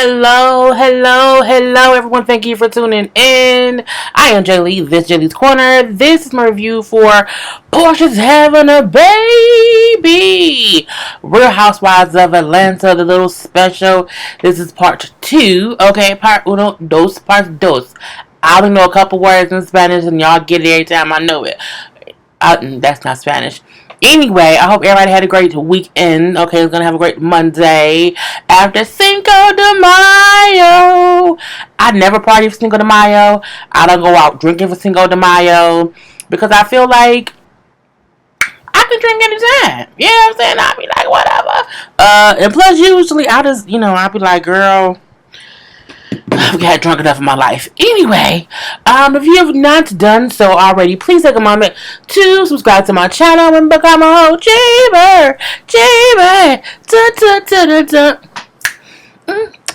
Hello, everyone. Thank you for tuning in. I am Jaylee. This is Jaylee's Corner. This is my review for Porsha's having a baby. Real Housewives of Atlanta, the little special. This is part 2. Okay, part uno, dos, part dos. I only know a couple words in Spanish, and y'all get it every time I know it. That's not Spanish. Anyway, I hope everybody had a great weekend. Okay, we're gonna have a great Monday after Cinco de Mayo. I never party for Cinco de Mayo. I don't go out drinking for Cinco de Mayo because I feel like I can drink anytime. You know what I'm saying? I'll be like, whatever. And plus, usually I'll be like, girl, I've got drunk enough in my life. Anyway, if you have not done so already, please take a moment to subscribe to my channel and become a whole Jaber.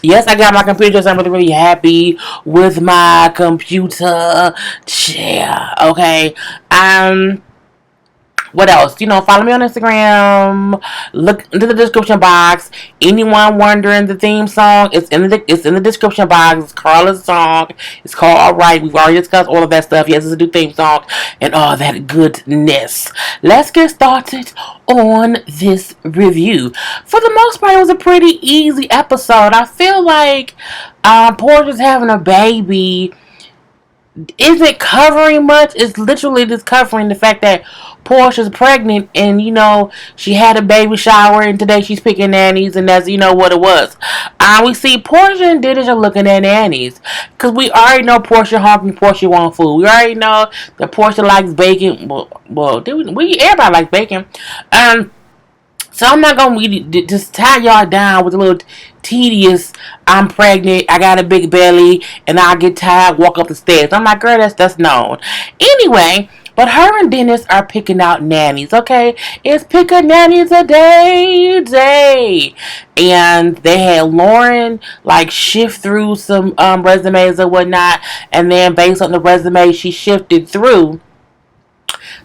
Yes, I got my computer, so I'm really happy with my computer. Yeah, okay. What else? Follow me on Instagram. Look into the description box. Anyone wondering the theme song? It's in the description box. It's Karla's song. It's called Alright. We've already discussed all of that stuff. Yes, it's a new theme song and all that goodness. Let's get started on this review. For the most part, it was a pretty easy episode. I feel like Porsha's having a baby isn't covering much. It's literally just covering the fact that Porsha's pregnant and she had a baby shower and today she's picking nannies and that's what it was. We see Porsha and Dennis are looking at nannies because we already know Porsha hungry, Porsha want food. We already know that Porsha likes bacon. Well, everybody likes bacon. So I'm not going to just tie y'all down with a little tedious, I'm pregnant, I got a big belly, and I get tired, walk up the stairs. I'm like, girl, that's known. Anyway, but her and Dennis are picking out nannies, okay? It's pick a nannies a day. And they had Lauren, shift through some resumes or whatnot, and then based on the resume she shifted through,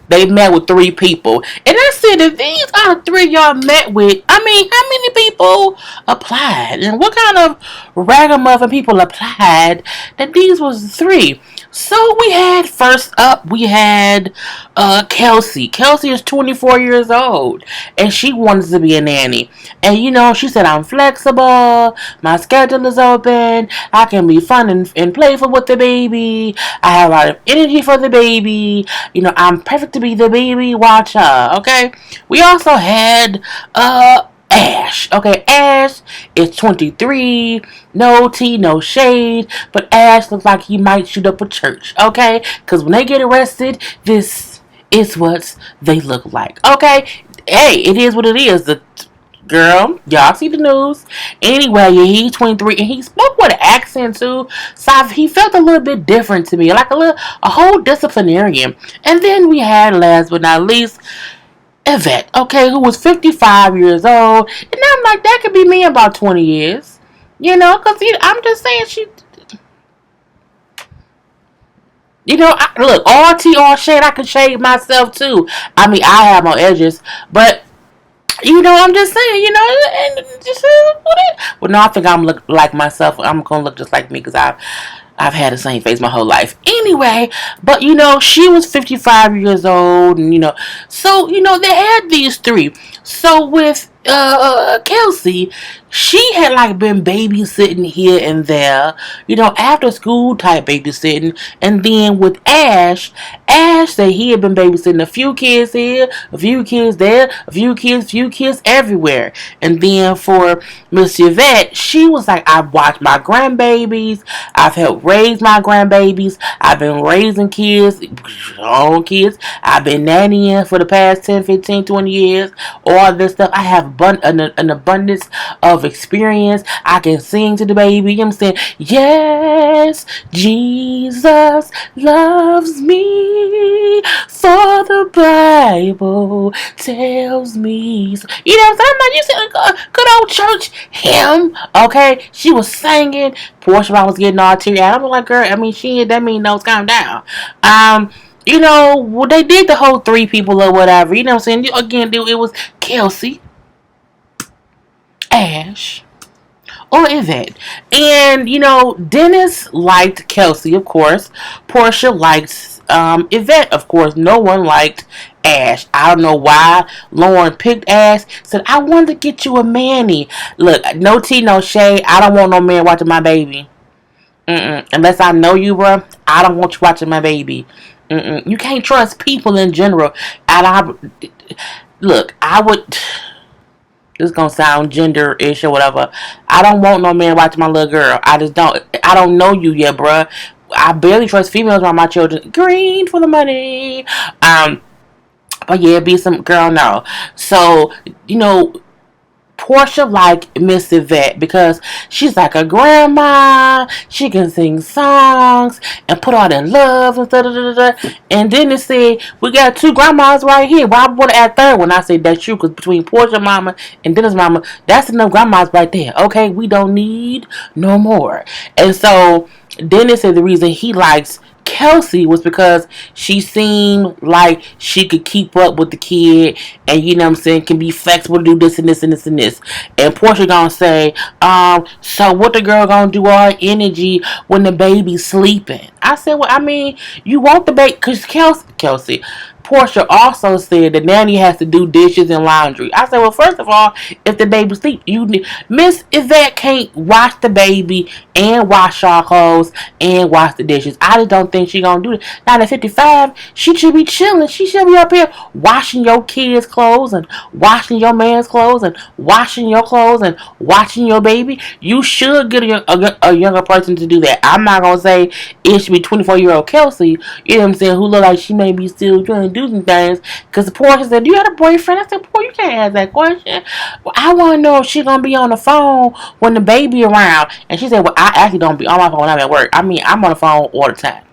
they met with 3 people. And I said, if these are the 3 y'all met with, how many people applied? And what kind of ragamuffin people applied that these was 3? So first up, we had Kelsey. Kelsey is 24 years old. And she wanted to be a nanny. And she said, I'm flexible. My schedule is open. I can be fun and playful with the baby. I have a lot of energy for the baby. I'm perfect to be the baby watcher. Okay. We also had Ash. Okay, Ash is 23. No tea, no shade. But Ash looks like he might shoot up a church. Okay? Because when they get arrested, this is what they look like. Okay? Hey, it is what it is. The girl, y'all see the news. Anyway, he's 23 and he spoke with an accent too. So he felt a little bit different to me. Like a whole disciplinarian. And then we had, last but not least, Yvette, okay, who was 55 years old. And I'm like, that could be me in about 20 years. Because I'm just saying look, all tea, all shade, I can shade myself too. I have my edges. But, I'm just saying, and just what it. Well, no, I think I'm look like myself. I'm going to look just like me because I've had the same face my whole life. Anyway, but she was 55 years old, and so they had these 3. So with Kelsey, she had been babysitting here and there, after school type babysitting. And then with Ash said he had been babysitting a few kids here, a few kids there, a few kids everywhere. And then for Miss Yvette, she was like, I've watched my grandbabies, I've helped raise my grandbabies, I've been raising kids, own kids, I've been nannying for the past 10, 15, 20 years, all this stuff. I have an abundance of experience. I can sing to the baby. I'm saying, yes, Jesus loves me, for the Bible tells me so. You know what I'm saying? I'm like, you see a good old church hymn. Okay, she was singing. Porsha was getting all teary. I'm like, girl, she that mean no, calm down. They did the whole 3 people or whatever. You know what I'm saying? Again, it was Kelsey, Ash, or Yvette. And, Dennis liked Kelsey, of course. Porsha liked Yvette, of course. No one liked Ash. I don't know why Lauren picked Ash. Said, I wanted to get you a Manny. Look, no tea, no shade. I don't want no man watching my baby. Unless I know you, bro, I don't want you watching my baby. You can't trust people in general. Look, I would. This is gonna sound gender-ish or whatever. I don't want no man watching my little girl. I just don't. I don't know you yet, bruh. I barely trust females around my children. Green for the money. But yeah, be some girl, no. So, Porsha like Miss Yvette because she's like a grandma. She can sing songs and put all that love and da da da da. And then they say we got two grandmas right here. Well, I want to add third when I say that's true because between Porsha mama and Dennis mama, that's enough grandmas right there. Okay, we don't need no more. And so Dennis said the reason he likes Kelsey was because she seemed like she could keep up with the kid and can be flexible to do this and this and this and this. And Porsha gonna say, so what the girl gonna do all her energy when the baby's sleeping? I said, well, I mean, you want the baby, cause Kelsey, Porsha also said the nanny has to do dishes and laundry. I said, well, first of all, if the baby sleep, Miss Yvette can't watch the baby and wash our clothes and wash the dishes. I just don't think she gonna do it. Now at 55, she should be chilling. She should be up here washing your kids' clothes and washing your man's clothes and washing your clothes and watching your baby. You should get a younger person to do that. I'm not gonna say it should be 24-year-old Kelsey. You know what I'm saying? Who look like she may be still trying to do some things. Because the Porsche said, do you have a boyfriend? I said, boy, you can't ask that question. Well, I want to know if she's going to be on the phone when the baby around. And she said, well, I actually don't be on my phone when I'm at work. I mean, I'm on the phone all the time.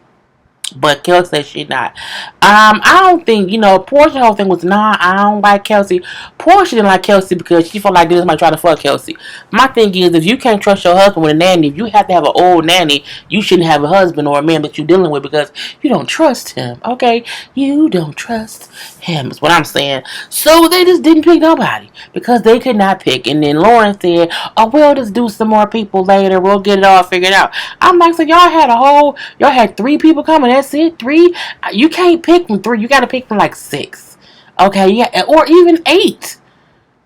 But Kelsey said she not. I don't think, Porsche whole thing was, nah, I don't like Kelsey. Porsche didn't like Kelsey because she felt like this might try to fuck Kelsey. My thing is, if you can't trust your husband with a nanny, if you have to have an old nanny, you shouldn't have a husband or a man that you're dealing with because you don't trust him, okay? You don't trust him, is what I'm saying. So they just didn't pick nobody because they could not pick. And then Lauren said, oh, we'll just do some more people later. We'll get it all figured out. I'm like, so y'all had 3 people coming. That's it, 3. You can't pick from 3. You got to pick from like 6. Okay, yeah, or even 8.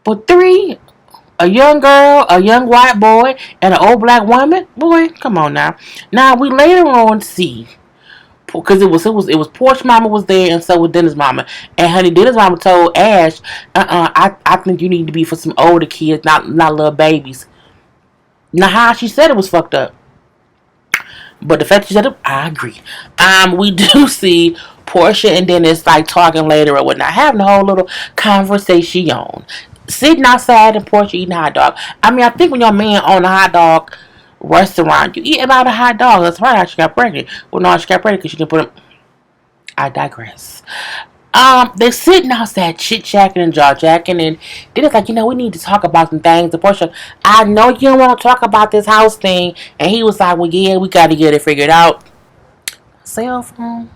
But 3, a young girl, a young white boy, and an old black woman. Boy, come on now. Now we later on see, because it was Porsche mama was there, and so was Dennis mama. And honey, Dennis mama told Ash, I think you need to be for some older kids, not little babies. Now how she said it was fucked up. But the fact that you said it, I agree. We do see Porsha and Dennis like talking later or whatnot, having a whole little conversation on. Sitting outside and Porsha eating a hot dog. I mean, I think when your man own a hot dog restaurant, you eat about a hot dog. That's right, how she got pregnant. Well, no, she got pregnant because she didn't put him. I digress. They're sitting outside chit-chatting and jaw-jacking, and then it's like, we need to talk about some things. And Porsha, I know you don't want to talk about this house thing. And he was like, well, yeah, we got to get it figured out. Cell phone.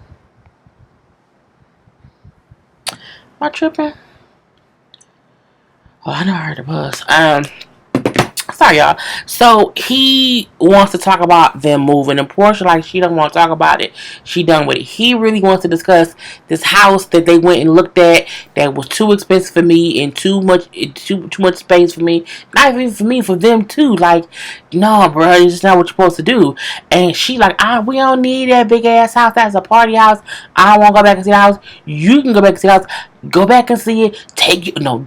Am I tripping? Oh, I know I heard the buzz. Sorry, y'all. So he wants to talk about them moving, and Porsha, like, she doesn't want to talk about it. She done with it. He really wants to discuss this house that they went and looked at that was too expensive for me and too much space for me. Not even for me, for them too. Like, no, bro, it's just not what you're supposed to do. And she like, we don't need that big ass house. That's a party house. I don't want to go back and see the house. You can go back and see the house. Go back and see it.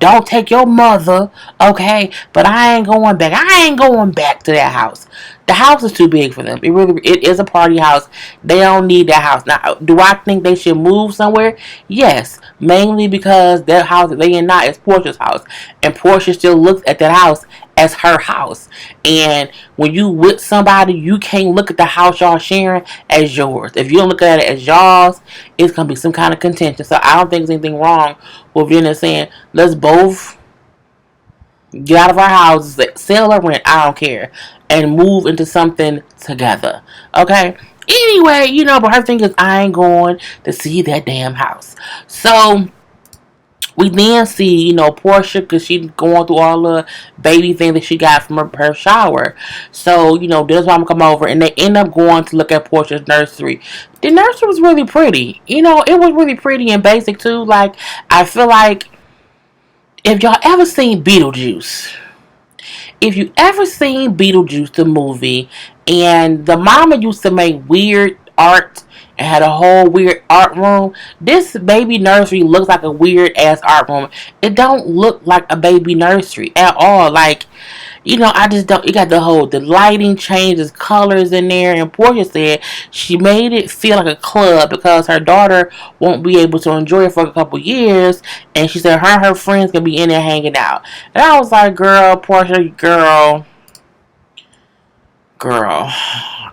Don't take your mother, okay? But I ain't going back. I ain't going back to that house. The house is too big for them. It is a party house. They don't need that house. Now, do I think they should move somewhere? Yes, mainly because that house that they in now is Porsha's house, and Porsha still looks at that house as her house. And when you with somebody, you can't look at the house y'all sharing as yours. If you don't look at it as y'all's, it's gonna be some kind of contention. So I don't think there's anything wrong with you saying, let's both get out of our houses, sell or rent, I don't care, and move into something together. Okay? Anyway, but her thing is, I ain't going to see that damn house. So We then see, Porsha, because she's going through all the baby things that she got from her shower. So, Dennis' mom come over and they end up going to look at Porsha's nursery. The nursery was really pretty. It was really pretty and basic too. Like, I feel like if y'all ever seen Beetlejuice, if you ever seen Beetlejuice the movie, and the mama used to make weird art and had a whole weird art room, this baby nursery looks like a weird ass art room. It don't look like a baby nursery at all. Like, I just don't. You got the lighting changes, colors in there. And Portia said she made it feel like a club because her daughter won't be able to enjoy it for a couple years. And she said her and her friends can be in there hanging out. And I was like, girl, Portia, girl,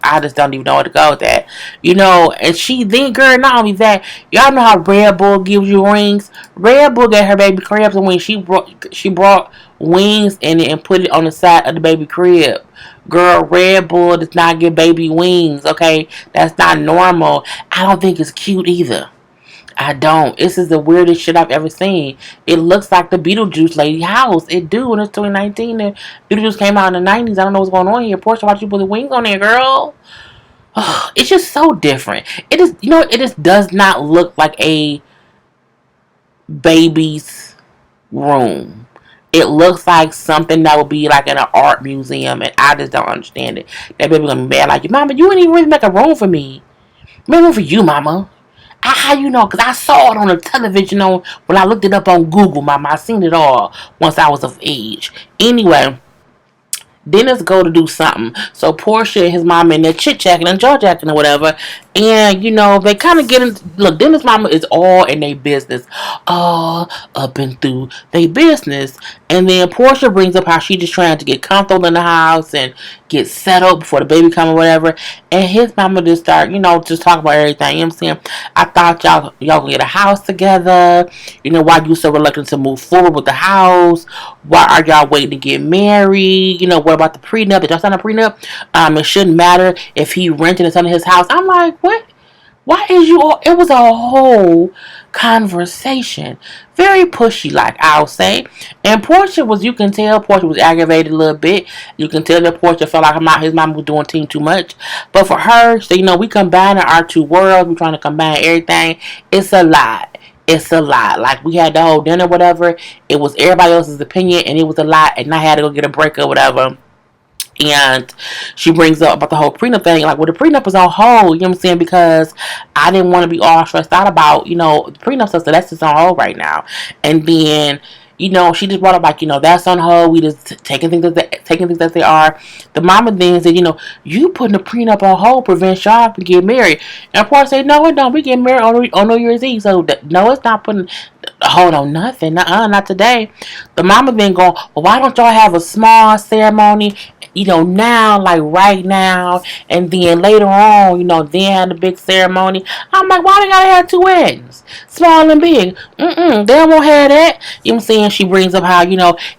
I just don't even know where to go with that. And she then, girl, not only that, y'all know how Red Bull gives you rings? Red Bull gave her baby cribs, and when she brought wings in it and put it on the side of the baby crib. Girl, Red Bull does not give baby wings, okay? That's not normal. I don't think it's cute either. I don't. This is the weirdest shit I've ever seen. It looks like the Beetlejuice lady house. It do, and it's 2019. And Beetlejuice came out in the 90s. I don't know what's going on here. Porsche, why'd you put the wings on there, girl? It's just so different. It is, it just does not look like a baby's room. It looks like something that would be like in an art museum, and I just don't understand it. That baby gonna be mad like, Mama, you didn't even really make a room for me. Make a room for you, Mama. How you know? Because I saw it on the television when I looked it up on Google, Mama. I seen it all once I was of age. Anyway, Dennis go to do something. So Porsha and his mom in there chit-chatting and jaw-jacking or whatever. And, they kind of get in. Look, Dennis' mama is all in their business. All up and through their business. And then Porsha brings up how she just trying to get comfortable in the house and get settled before the baby come or whatever. And his mama just start, just talk about everything. You know what I'm saying? I thought y'all gonna get a house together. Why you so reluctant to move forward with the house? Why are y'all waiting to get married? What about the prenup? Did y'all sign a prenup? It shouldn't matter if he rented something in his house. I'm like, what? Why is you all? It was a whole conversation. Very pushy, like I'll say. And Porsha was, you can tell Porsha was aggravated a little bit. You can tell that Porsha felt like his mom was doing too much. But for her, so, we combining our two worlds. We're trying to combine everything. It's a lot. It's a lot. Like, we had the whole dinner, whatever. It was everybody else's opinion, and it was a lot. And I had to go get a break or whatever. And she brings up about the whole prenup thing. Like, well, the prenup is on hold, you know what I'm saying? Because I didn't want to be all stressed out about, the prenup stuff. So that's just on hold right now. And then, she just brought up, like, that's on hold. We just taking things as they are. The mama then said, you putting the prenup on hold prevents y'all from getting married. And of course, said, no, it don't. We get married on New Year's Eve. So, no, it's not putting a hold on nothing. Not today. The mama then going, well, why don't y'all have a small ceremony? Now, like right now, and then later on, then have the big ceremony. I'm like, why they gotta have two weddings? Small and big. They won't have that. You know what I'm saying? She brings up how,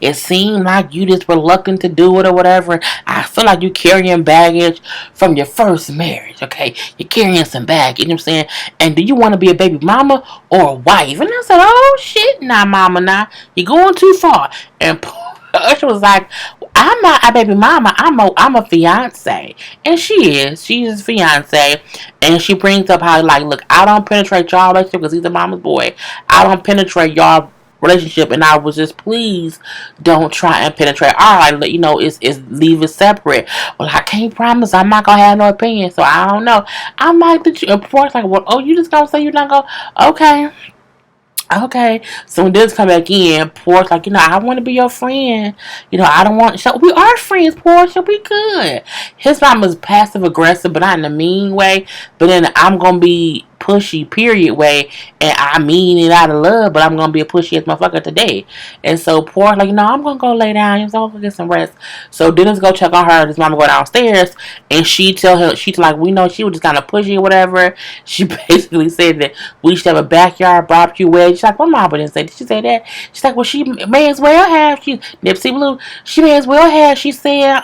it seemed like you just reluctant to do it or whatever. I feel like you carrying baggage from your first marriage, okay? You're carrying some baggage, you know what I'm saying? And do you want to be a baby mama or a wife? And I said, oh shit, nah, mama, nah. You're going too far. And Usher was like, I'm not a baby mama. I'm a fiance, and she is. She's a fiance, and she brings up how, like, look, I don't penetrate y'all relationship because he's a mama's boy. I don't penetrate y'all relationship, and I was just, please don't try and penetrate. All right, it's leave it separate. Well, I can't promise. I'm not gonna have no opinion, so I don't know. I'm like, of course, like, well, oh, you just gonna say you're not gonna? Okay, so when this come back in, Portia like, I want to be your friend. I don't want. So we are friends, Portia. We good. His mom is passive aggressive, but not in a mean way. But then I'm gonna be pushy, period way, and I mean it out of love. But I'm gonna be a pushy ass motherfucker today. And so Portia like, I'm gonna go lay down. So I'm gonna get some rest. So Dennis go check on her. His mama go downstairs, and she tell her, she's like, we know she was just kind of pushy or whatever. She basically said that we should have a backyard barbecue wedding. She's like, my mama didn't say. Did she say that? She's like, well, she may as well have. She Nipsey Blue. She may as well have. She said,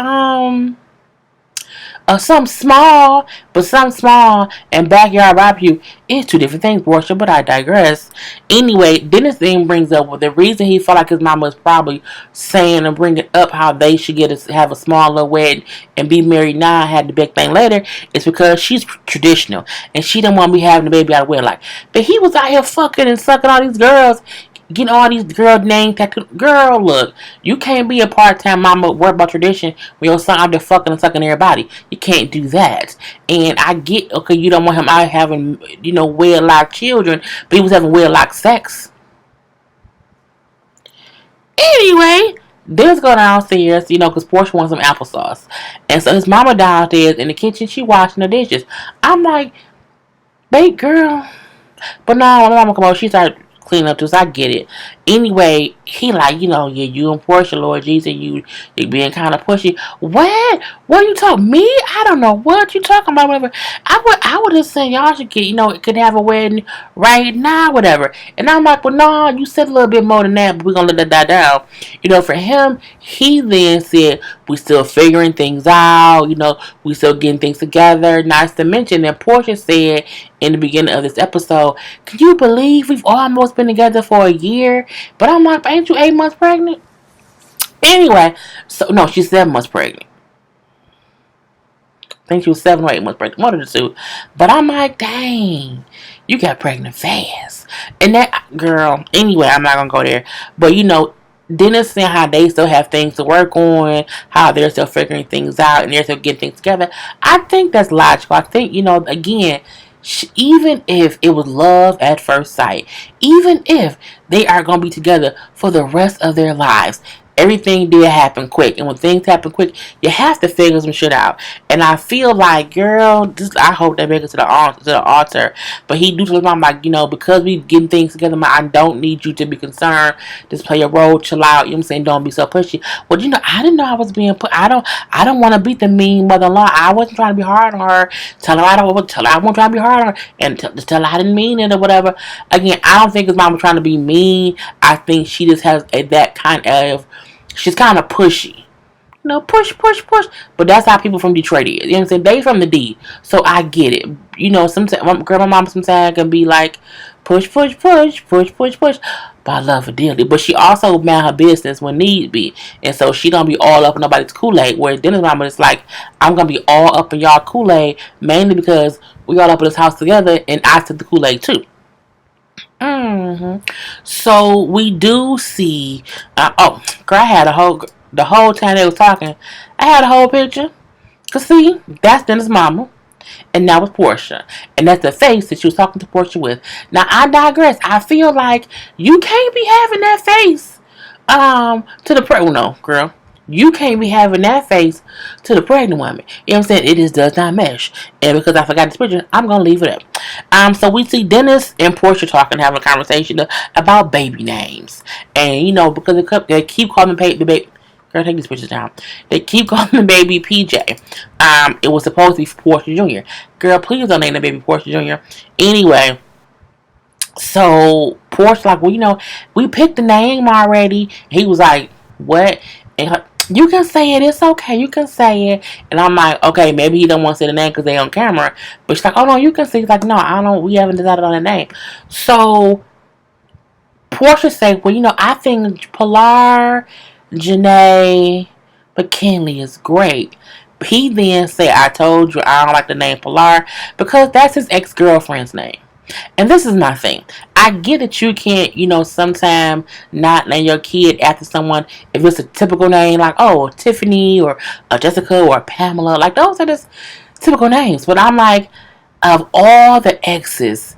Something small, but something small and backyard barbecue is two different things, Porsha, but I digress. Anyway, Dennis then brings up, well, the reason he felt like his mama was probably saying and bringing up how they should have a small little wedding and be married now and have the big thing later is because she's traditional and she didn't want to be having the baby out of wedlock. But he was out here fucking and sucking all these girls, getting all these girl name tattoo. Girl, look, you can't be a part-time mama worry about tradition when your son out there fucking and sucking everybody. You can't do that. And I get, okay, you don't want him out having, wedlock children, but he was having wedlock sex. Anyway, Dennis go downstairs, because Porsha wants some applesauce. And so his mama downstairs in the kitchen, she washing the dishes. I'm like, babe, girl. But no, my mama come over, she started cleaning up too, so I get it. Anyway, he like, yeah, you and Porsha, Lord Jesus, you being kind of pushy. What? What you talking? Me? I don't know what you talking about. Whatever. I would have said y'all should get, could have a wedding right now, whatever. And I'm like, well, no, you said a little bit more than that, but we're gonna let that die down. For him, he then said we still figuring things out. We still getting things together. Nice to mention that Porsha said in the beginning of this episode, can you believe we've almost been together for a year? But I'm like, ain't you 8 months pregnant? Anyway, so no, she's 7 months pregnant. I think she was 7 or 8 months pregnant, one of the two. But I'm like, dang, you got pregnant fast. And that girl, anyway, I'm not gonna go there. But Dennis saying how they still have things to work on, how they're still figuring things out, and they're still getting things together. I think that's logical. I think, again, even if it was love at first sight, even if they are going to be together for the rest of their lives, everything did happen quick. And when things happen quick, you have to figure some shit out. And I feel like, girl, I hope they make it to the altar. But he do something like, because we getting things together, I don't need you to be concerned. Just play your role, chill out. You know what I'm saying? Don't be so pushy. Well, I didn't know I was being put. I don't want to be the mean mother-in-law. I wasn't trying to be hard on her. Tell her I won't try to be hard on her, and tell her I didn't mean it or whatever. Again, I don't think his mom was trying to be mean. I think she just has that kind of. She's kind of pushy. Push. But that's how people from Detroit is. You know what I'm saying? They from the D. So I get it. Sometimes my mom sometimes can be like, push. But I love her dearly. But she also mind her business when need be. And so she don't be all up in nobody's Kool-Aid. Where Dennis' mama is like, I'm going to be all up in y'all Kool-Aid. Mainly because we all up in this house together. And I took the Kool-Aid too. So we do see. Girl, I had the whole time they was talking. I had a whole picture. Cause see, that's Dennis' mama, and that was Porsha, and that's the face that she was talking to Porsha with. Now I digress. I feel like you can't be having that face. To the no, girl. You can't be having that face to the pregnant woman. You know what I'm saying? It just does not mesh. And because I forgot this picture, I'm going to leave it up. So we see Dennis and Porsha talking, having a conversation about baby names. And, because they keep calling the baby. Girl, take these pictures down. They keep calling the baby PJ. It was supposed to be Porsha Jr. Girl, please don't name the baby Porsha Jr. Anyway. So Porsha like, well, we picked the name already. He was like, what? And you can say it. It's okay. You can say it. And I'm like, okay, maybe he don't want to say the name because they on camera. But she's like, oh, no, you can say it. He's like, no, I don't. We haven't decided on the name. So Porsha said, well, I think Pilar, Janae, McKinley is great. He then said, I told you I don't like the name Pilar because that's his ex-girlfriend's name. And this is my thing. I get that you can't, sometimes not name your kid after someone if it's a typical name like, oh, Tiffany or Jessica or Pamela. Like, those are just typical names. But I'm like, of all the exes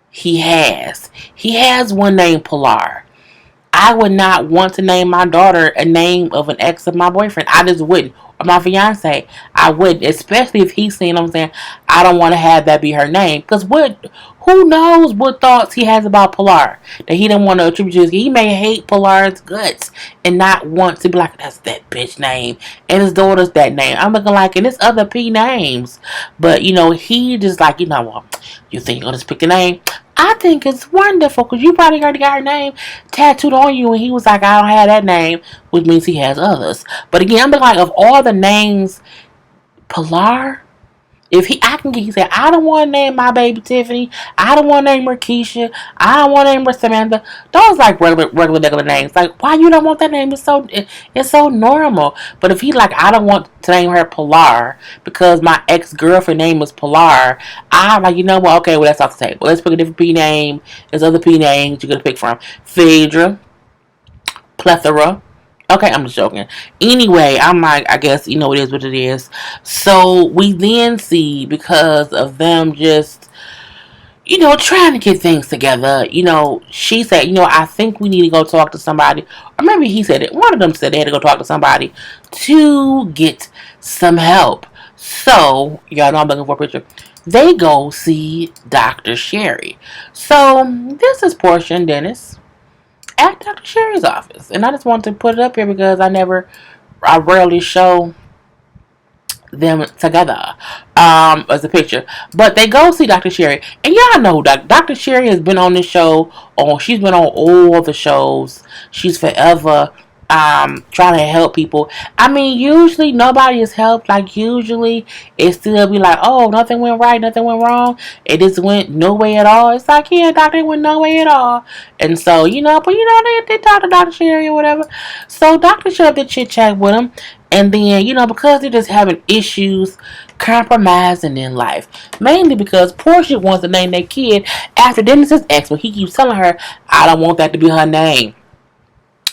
he has one named Pilar. I would not want to name my daughter a name of an ex of my boyfriend. I just wouldn't. Or my fiance. I wouldn't. Especially if he's saying, I'm saying, I don't want to have that be her name. Because who knows what thoughts he has about Pilar. That he didn't want to attribute to his. He may hate Pilar's guts. And not want to be like, that's that bitch name. And his daughter's that name. I'm looking like, and it's other P names. But, he just like, well, you think you're going to just pick a name? I think it's wonderful because you probably already got her name tattooed on you, and he was like, I don't have that name, which means he has others. But again, I'm like, of all the names Pilar. If I can get, he said, I don't want to name my baby Tiffany. I don't want to name her Keisha. I don't want to name her Samantha. Those like regular names. Like, why you don't want that name? It's so normal. But if he like, I don't want to name her Pilar because my ex-girlfriend name was Pilar. I'm like, you know what? Okay, well that's off the table. Let's pick a different P name. There's other P names you're gonna pick from. Phaedra, Plethora. Okay, I'm just joking. Anyway, I'm like, I guess, it is what it is. So we then see, because of them just, trying to get things together, she said, I think we need to go talk to somebody. Or maybe he said it. One of them said they had to go talk to somebody to get some help. So, y'all know I'm looking for a picture. They go see Dr. Sherry. So, this is Porsha and Dennis at Dr. Sherry's office. And I just wanted to put it up here because I rarely show them together as a picture. But they go see Dr. Sherry. And y'all know Dr. Sherry has been on this show. She's been on all the shows. She's forever trying to help people. I mean, usually nobody is helped. Like, usually it still be like, oh, nothing went right, nothing went wrong. It just went no way at all. It's like, yeah, doctor, it went no way at all. And so, they talk to Dr. Sherry or whatever. So Dr. Sherry did chit chat with him. And then, because they're just having issues compromising in life. Mainly because Porsha wants to name their kid after Dennis's ex, but he keeps telling her, I don't want that to be her name.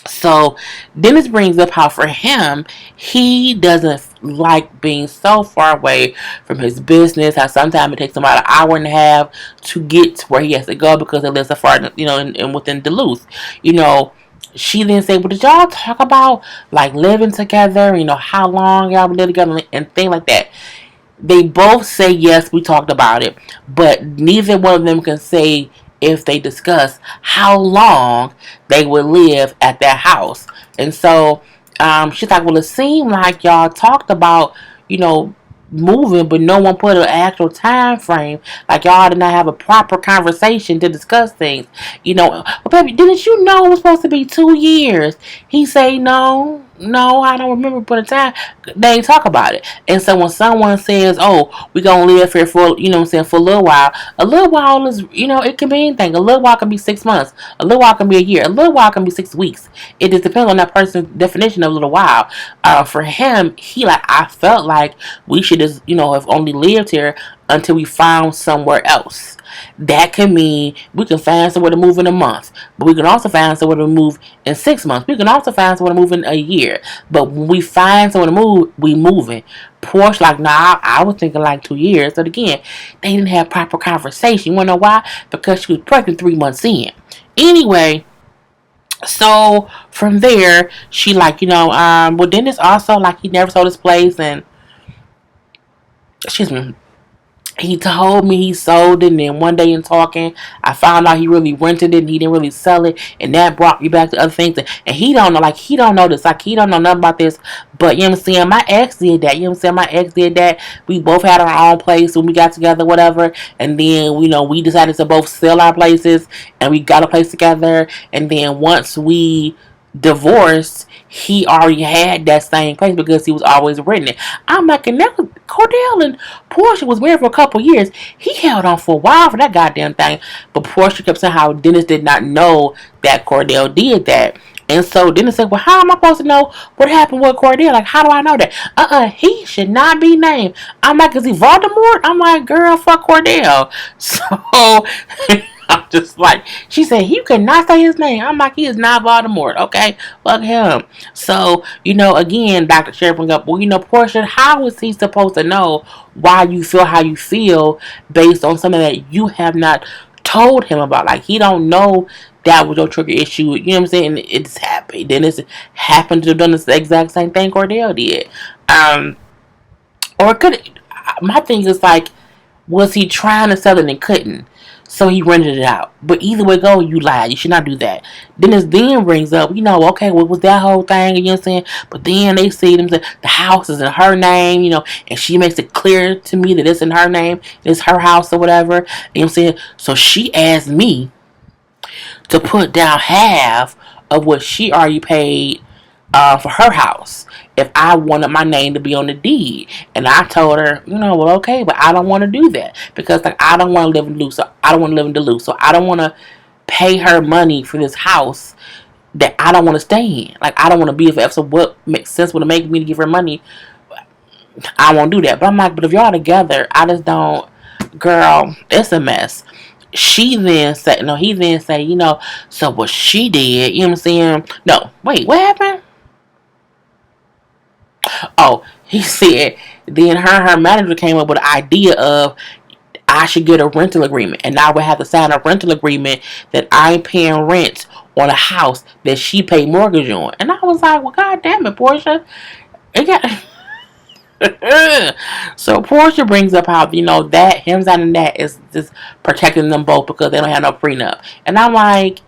So Dennis brings up how for him, he doesn't like being so far away from his business. How sometimes it takes him about an hour and a half to get to where he has to go because he lives so far, in within Duluth. She then said, well, did y'all talk about like living together? How long y'all live together and things like that. They both say yes, we talked about it, but neither one of them can say if they discuss how long they would live at that house. And so she's like, well, it seemed like y'all talked about, moving, but no one put an actual time frame. Like, y'all did not have a proper conversation to discuss things. Well, baby, didn't you know it was supposed to be 2 years? He say, no, I don't remember putting time. They ain't talk about it. And so when someone says, oh, we gonna live here for, for a little while is, it can be anything. A little while can be 6 months. A little while can be a year. A little while can be 6 weeks. It just depends on that person's definition of a little while. For him, I felt like we should just, have only lived here until we found somewhere else. That can mean we can find somewhere to move in a month, but we can also find somewhere to move in 6 months. We can also find somewhere to move in a year. But when we find somewhere to move, we moving. Porsche like, nah, I was thinking like 2 years. But again, they didn't have proper conversation. You wanna know why? Because she was pregnant 3 months in. Anyway, so from there, she well, Dennis also he never sold his place, and excuse me. He told me he sold it, and then one day in talking, I found out he really rented it and he didn't really sell it, and that brought me back to other things. And he don't know, he don't know this, he don't know nothing about this. But you know what I'm saying? My ex did that. You know what I'm saying? My ex did that. We both had our own place when we got together, whatever. And then we decided to both sell our places, and we got a place together. And then once we divorced, he already had that same place because he was always renting it. I'm like, and that was Cordell and Porsha was married for a couple years. He held on for a while for that goddamn thing. But Porsha kept saying how Dennis did not know that Cordell did that. And so Dennis said, well, how am I supposed to know what happened with Cordell? How do I know that? He should not be named. I'm like, is he Voldemort? I'm like, girl, fuck Cordell. So I'm just like, she said, you cannot say his name. I'm like, he is not Voldemort, okay? Fuck him. So, again, Dr. Sherry bring up, well, Porsha, how is he supposed to know why you feel how you feel based on something that you have not told him about? He don't know that was your trigger issue. You know what I'm saying? It just happened. Then it happened to have done the exact same thing Cordell did. Or could my thing is was he trying to sell it and couldn't? So he rented it out. But either way go, you lied. You should not do that. Then this then brings up, okay, what was that whole thing? You know what I'm saying? But then they see them say the house is in her name, and she makes it clear to me that it's in her name. It's her house or whatever. You know what I'm saying? So she asked me to put down half of what she already paid for her house. if I wanted my name to be on the deed. And I told her, well, okay, but I don't want to do that because like I don't want to live in Duluth. So I don't want to live in Duluth. So I don't want to pay her money for this house that I don't want to stay in. Like I don't want to be if so what makes sense would make me to give her money. I won't do that. But I'm like, but if y'all together, I just don't. Girl, it's a mess. She then said, no, he then said, so what she did, you know what I'm saying? No, wait, what happened? Oh, he said, then her manager came up with the idea of I should get a rental agreement. And I would have to sign a rental agreement that I'm paying rent on a house that she paid mortgage on. And I was like, well, God damn it, Porsha. It got. So Porsha brings up how that him signing that is just protecting them both because they don't have no prenup, and I'm like,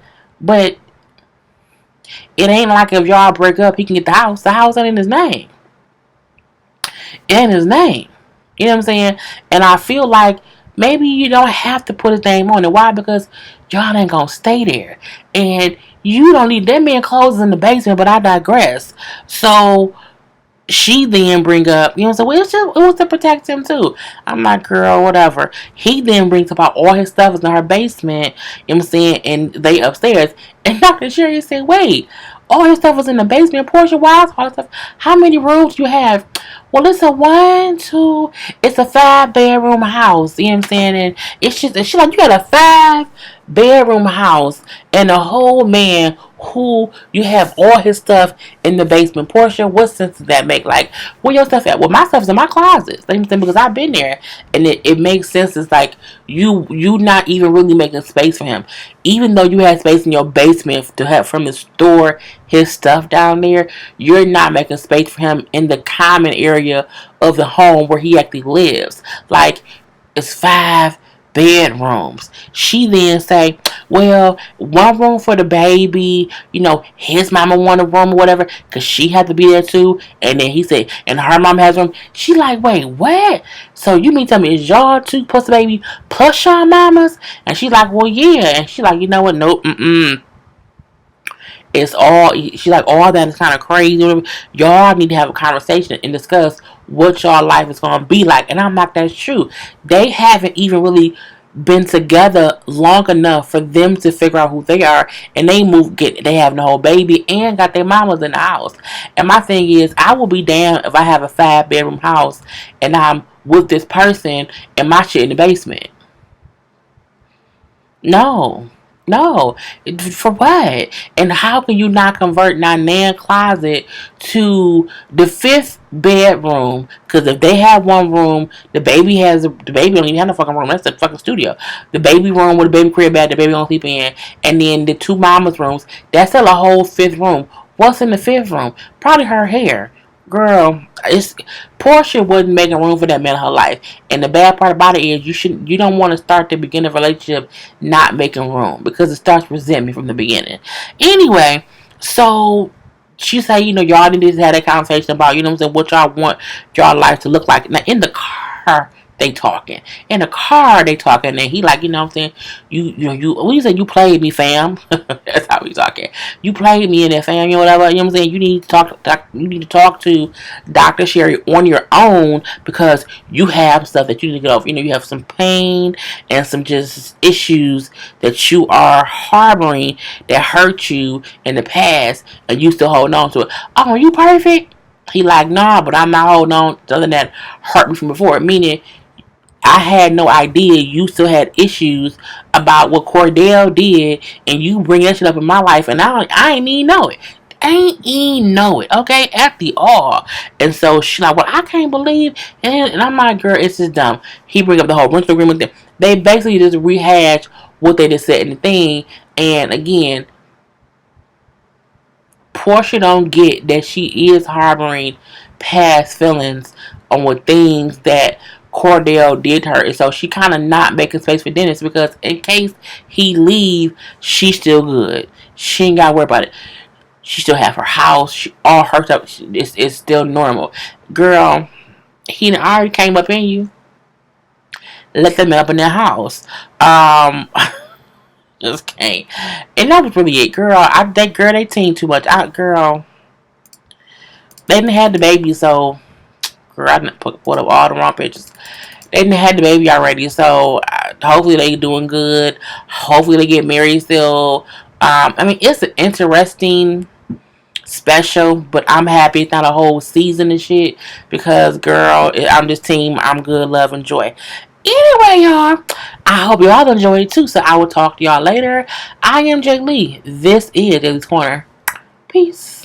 but it ain't like if y'all break up, he can get the house. The house ain't in his name. In his name, you know what I'm saying? And I feel like maybe you don't have to put his name on it. Why? Because y'all ain't gonna stay there, and you don't need that man clothes in the basement. But I digress. So she then bring up, so it was to protect him too. I'm like, girl, whatever. He then brings about all his stuff is in her basement, you know what I'm saying, and they upstairs. And Dr. Sherry said, wait, all his stuff was in the basement. Porsha, why is all this stuff? How many rooms do you have? Well, it's it's a 5-bedroom house, you know what I'm saying? And she's like, you got a 5-bedroom house and a whole man who you have all his stuff in the basement. Porsha, what sense does that make? Like, where your stuff at? Well, my stuff's in my closet. Because I've been there, and it makes sense. It's like you not even really making space for him, even though you had space in your basement to have from his store his stuff down there. You're not making space for him in the common area of the home where he actually lives. Like, it's 5 bedrooms. She then say, well, one room for the baby, his mama want a room or whatever, because she had to be there too. And then he said, and her mom has a room. She like, wait, what? So you mean tell me, is y'all two plus the baby plus y'all mamas? And she like, well, yeah. And she like, you know what? Nope, it's all, she like, all that is kind of crazy. Y'all need to have a conversation and discuss what y'all life is going to be like. And I'm like, that's true. They haven't even really been together long enough for them to figure out who they are, and they have the whole baby and got their mamas in the house. And my thing is, I will be damned if I have a 5-bedroom house and I'm with this person and my shit in the basement. No. No. For what? And how can you not convert Nan closet to the 5th bedroom? Because if they have one room, the baby don't even have no fucking room. That's the fucking studio. The baby room with the baby crib bed, the baby don't sleep in, and then the 2 mamas rooms. That's still a whole 5th room. What's in the 5th room? Probably her hair. Girl, Porsha wasn't making room for that man in her life. And the bad part about it is you don't want to start the beginning of a relationship not making room, because it starts resentment from the beginning. Anyway, so she said, y'all need to have that conversation about, what y'all want y'all life to look like. Now in the car they talking. In the car they talking, and he like, you say you played me, fam. That's how we talking. You played me in that, fam, whatever. You need to talk to Dr. Sherry on your own, because you have stuff that you need to get off. You have some pain and some just issues that you are harboring that hurt you in the past, and you still holding on to it. Oh, you perfect? He like, nah, but I'm not holding on to something that hurt me from before. Meaning, I had no idea you still had issues about what Cordell did, and you bring that shit up in my life, and I ain't even know it. Ain't even know it, okay? At the all. And so she's like, well, I can't believe, and I'm like, girl, it's just dumb. He bring up the whole rental agreement thing. They basically just rehash what they just said in the thing, and again, Porsha don't get that she is harboring past feelings on what things that Cordell did to her, and so she kind of not making space for Dennis, because in case he leave, she's still good. She ain't got to worry about it. She still have her house. All her stuff is still normal. Girl, he already came up in you. Let them up in their house. Just can't. And that was really it, girl. They team too much. Girl. they didn't have the baby, so girl, I didn't put up all the wrong pictures. They didn't have the baby already, so hopefully they doing good. Hopefully they get married still. I mean, it's an interesting special, but I'm happy it's not a whole season and shit because, girl, I'm just team. I'm good, love, and joy. Anyway, y'all, I hope y'all enjoyed it too. So I will talk to y'all later. I am Jay Lee. This is Daily's Corner. Peace.